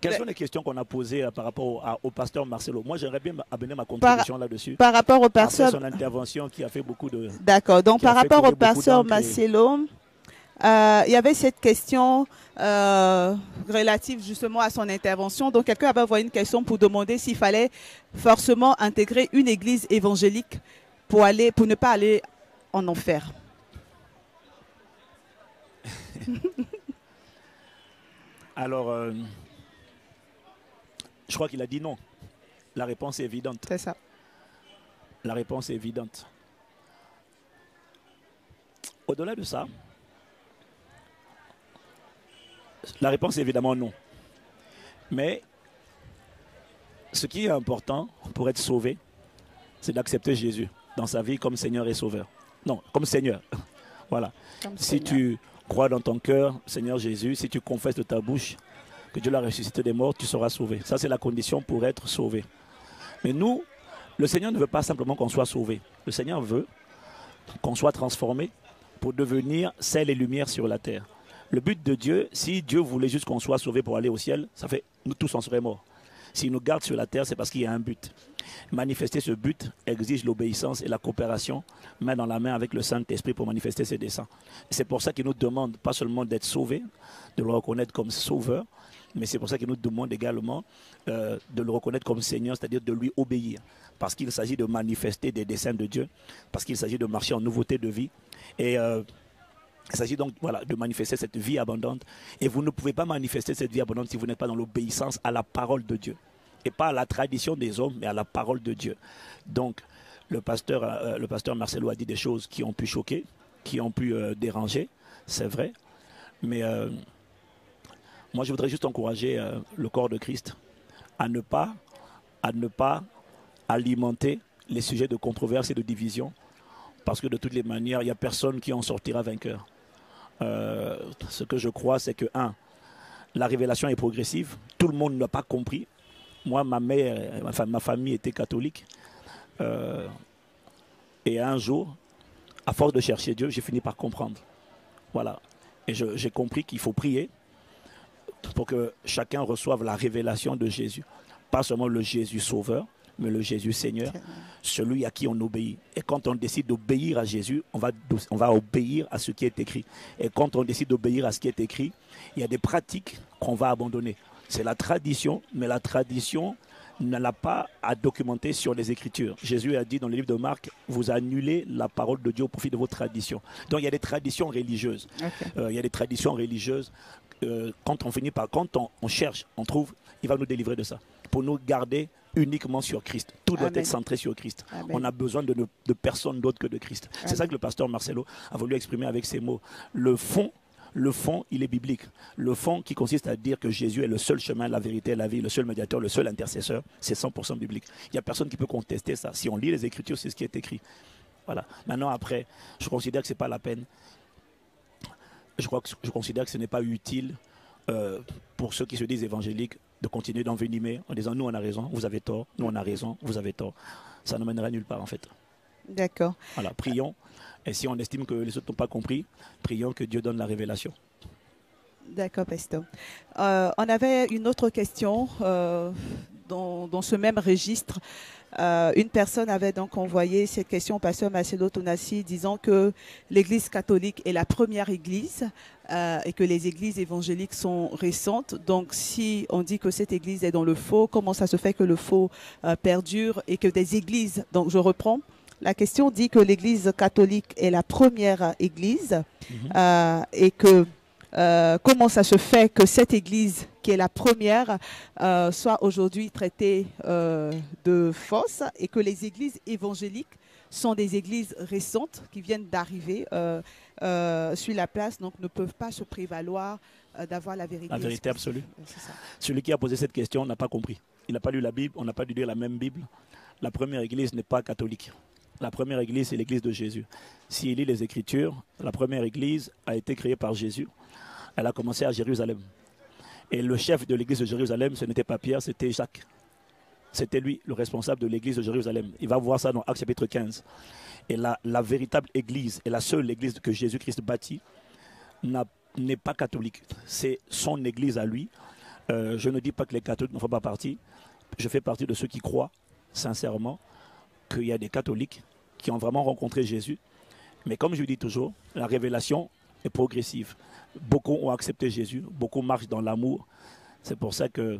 Quelles sont les questions qu'on a posées par rapport au pasteur Marcelo? Moi, j'aimerais bien amener ma contribution là-dessus. Par rapport au Après pasteur... son intervention qui a fait beaucoup de... D'accord. Donc, par rapport au pasteur et... Marcelo, il y avait cette question relative justement à son intervention. Donc, quelqu'un avait envoyé une question pour demander s'il fallait forcément intégrer une église évangélique pour ne pas aller en enfer. Alors, je crois qu'il a dit non. La réponse est évidente. C'est ça. La réponse est évidente. Au-delà de ça, la réponse est évidemment non. Mais ce qui est important pour être sauvé, c'est d'accepter Jésus dans sa vie comme Seigneur et Sauveur. Non, comme Seigneur. Voilà. Si tu crois dans ton cœur, Seigneur Jésus, si tu confesses de ta bouche que Dieu l'a ressuscité des morts, tu seras sauvé. Ça, c'est la condition pour être sauvé. Mais nous, le Seigneur ne veut pas simplement qu'on soit sauvé. Le Seigneur veut qu'on soit transformé pour devenir sel et lumière sur la terre. Le but de Dieu, si Dieu voulait juste qu'on soit sauvé pour aller au ciel, ça fait, nous tous en serions morts. S'il nous garde sur la terre, c'est parce qu'il y a un but. Manifester ce but exige l'obéissance et la coopération, main dans la main avec le Saint-Esprit pour manifester ses desseins. C'est pour ça qu'il nous demande pas seulement d'être sauvés, de le reconnaître comme sauveur, mais c'est pour ça qu'il nous demande également de le reconnaître comme Seigneur, c'est-à-dire de lui obéir. Parce qu'il s'agit de manifester des desseins de Dieu, parce qu'il s'agit de marcher en nouveauté de vie. Et il s'agit donc de manifester cette vie abondante. Et vous ne pouvez pas manifester cette vie abondante si vous n'êtes pas dans l'obéissance à la parole de Dieu. Et pas à la tradition des hommes, mais à la parole de Dieu. Donc, le pasteur Marcelo a dit des choses qui ont pu choquer, qui ont pu déranger, c'est vrai. Mais moi, je voudrais juste encourager le corps de Christ à ne pas alimenter les sujets de controverse et de division, parce que de toutes les manières, il n'y a personne qui en sortira vainqueur. Ce que je crois, c'est que, la révélation est progressive. Tout le monde n'a pas compris. Moi, ma mère, ma famille était catholique. Et un jour, à force de chercher Dieu, j'ai fini par comprendre. Voilà. Et j'ai compris qu'il faut prier pour que chacun reçoive la révélation de Jésus. Pas seulement le Jésus sauveur, mais le Jésus Seigneur, celui à qui on obéit. Et quand on décide d'obéir à Jésus, on va obéir à ce qui est écrit. Et quand on décide d'obéir à ce qui est écrit, il y a des pratiques qu'on va abandonner. C'est la tradition, mais la tradition n'a pas à documenter sur les Écritures. Jésus a dit dans le livre de Marc, vous annulez la parole de Dieu au profit de vos traditions. Donc il y a des traditions religieuses. Il y a des traditions religieuses. Quand on cherche, on trouve, il va nous délivrer de ça. Pour nous garder uniquement sur Christ. Tout doit être centré sur Christ. Amen. On a besoin de personne d'autre que de Christ. C'est ça que le pasteur Marcelo a voulu exprimer avec ces mots. Le fond, il est biblique. Le fond qui consiste à dire que Jésus est le seul chemin, la vérité, la vie, le seul médiateur, le seul intercesseur, c'est 100% biblique. Il n'y a personne qui peut contester ça. Si on lit les Écritures, c'est ce qui est écrit. Voilà. Maintenant, après, je considère que ce n'est pas la peine. Je considère que ce n'est pas utile pour ceux qui se disent évangéliques de continuer d'envenimer en disant nous on a raison, vous avez tort, nous on a raison, vous avez tort. Ça ne mènera nulle part en fait. D'accord. Voilà, prions. Et si on estime que les autres n'ont pas compris, prions que Dieu donne la révélation. D'accord, pasteur. On avait une autre question dans ce même registre. Une personne avait donc envoyé cette question au pasteur Marcelo Tonassi disant que l'Église catholique est la première Église et que les églises évangéliques sont récentes. Donc, si on dit que cette Église est dans le faux, comment ça se fait que le faux perdure et que des églises... Donc, je reprends. La question dit que l'Église catholique est la première Église et que comment ça se fait que cette Église, qui est la première, soit aujourd'hui traitée de fausse et que les églises évangéliques sont des églises récentes qui viennent d'arriver sur la place, donc ne peuvent pas se prévaloir d'avoir la vérité. La vérité absolue. Celui qui a posé cette question n'a pas compris. Il n'a pas lu la Bible, on n'a pas dû lire la même Bible. La première Église n'est pas catholique. La première Église, c'est l'Église de Jésus. S'il lit les Écritures, la première Église a été créée par Jésus. Elle a commencé à Jérusalem. Et le chef de l'église de Jérusalem, ce n'était pas Pierre, c'était Jacques. C'était lui, le responsable de l'église de Jérusalem. Il va voir ça dans Actes chapitre 15. Et la véritable église, et la seule église que Jésus-Christ bâtit, n'est pas catholique. C'est son église à lui. Je ne dis pas que les catholiques ne font pas partie. Je fais partie de ceux qui croient sincèrement qu'il y a des catholiques qui ont vraiment rencontré Jésus. Mais comme je dis toujours, la révélation est progressive. Beaucoup ont accepté Jésus, beaucoup marchent dans l'amour. C'est pour ça que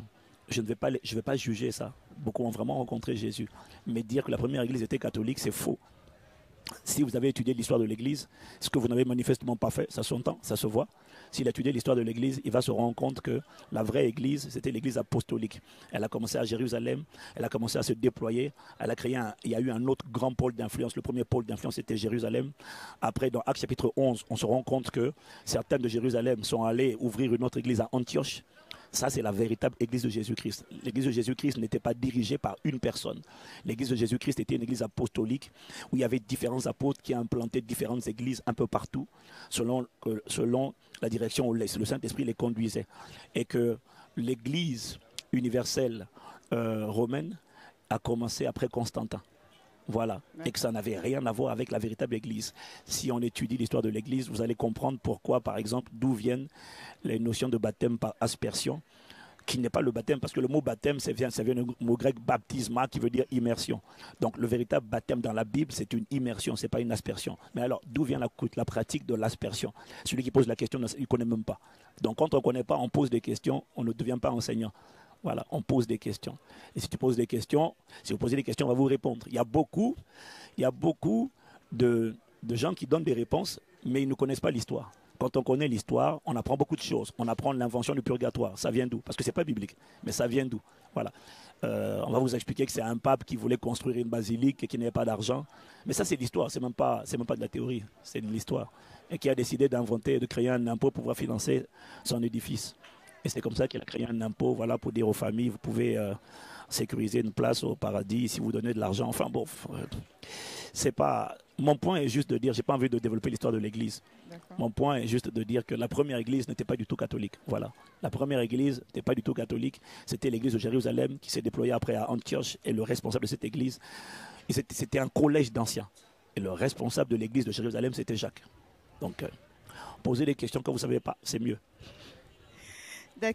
je ne vais pas juger ça. Beaucoup ont vraiment rencontré Jésus. Mais dire que la première église était catholique, c'est faux. Si vous avez étudié l'histoire de l'église, ce que vous n'avez manifestement pas fait, ça s'entend, ça se voit. S'il a étudié l'histoire de l'église, il va se rendre compte que la vraie église, c'était l'église apostolique. Elle a commencé à Jérusalem, elle a commencé à se déployer, elle a créé il y a eu un autre grand pôle d'influence. Le premier pôle d'influence, c'était Jérusalem. Après, dans Actes chapitre 11, on se rend compte que certains de Jérusalem sont allés ouvrir une autre église à Antioche. Ça, c'est la véritable église de Jésus-Christ. L'église de Jésus-Christ n'était pas dirigée par une personne. L'église de Jésus-Christ était une église apostolique où il y avait différents apôtres qui implantaient différentes églises un peu partout selon la direction où le Saint-Esprit les conduisait. Et que l'église universelle romaine a commencé après Constantin. Voilà, et que ça n'avait rien à voir avec la véritable Église. Si on étudie l'histoire de l'Église, vous allez comprendre pourquoi, par exemple, d'où viennent les notions de baptême par aspersion, qui n'est pas le baptême, parce que le mot baptême, ça vient du mot grec baptisma, qui veut dire immersion. Donc le véritable baptême dans la Bible, c'est une immersion, ce n'est pas une aspersion. Mais alors, d'où vient la pratique de l'aspersion? Celui qui pose la question, il ne connaît même pas. Donc quand on ne connaît pas, on pose des questions, on ne devient pas enseignant. Voilà, on pose des questions. Et si tu poses des questions, si vous posez des questions, on va vous répondre. Il y a beaucoup de gens qui donnent des réponses, mais ils ne connaissent pas l'histoire. Quand on connaît l'histoire, on apprend beaucoup de choses. On apprend l'invention du purgatoire. Ça vient d'où? Parce que ce n'est pas biblique, mais ça vient d'où? Voilà. On va vous expliquer que c'est un pape qui voulait construire une basilique et qui n'avait pas d'argent. Mais ça, c'est l'histoire. Ce n'est même pas de la théorie. C'est de l'histoire. Et qui a décidé d'inventer, de créer un impôt pour pouvoir financer son édifice. Et c'est comme ça qu'il a créé un impôt, voilà, pour dire aux familles, vous pouvez sécuriser une place au paradis si vous donnez de l'argent. Enfin bon, c'est pas. Mon point est juste de dire, j'ai pas envie de développer l'histoire de l'Église. Mon point est juste de dire que la première Église n'était pas du tout catholique. Voilà, la première Église n'était pas du tout catholique. C'était l'Église de Jérusalem qui s'est déployée après à Antioche, et le responsable de cette Église, c'était un collège d'anciens. Et le responsable de l'Église de Jérusalem, c'était Jacques. Donc, posez des questions que vous ne savez pas, c'est mieux. D'accord.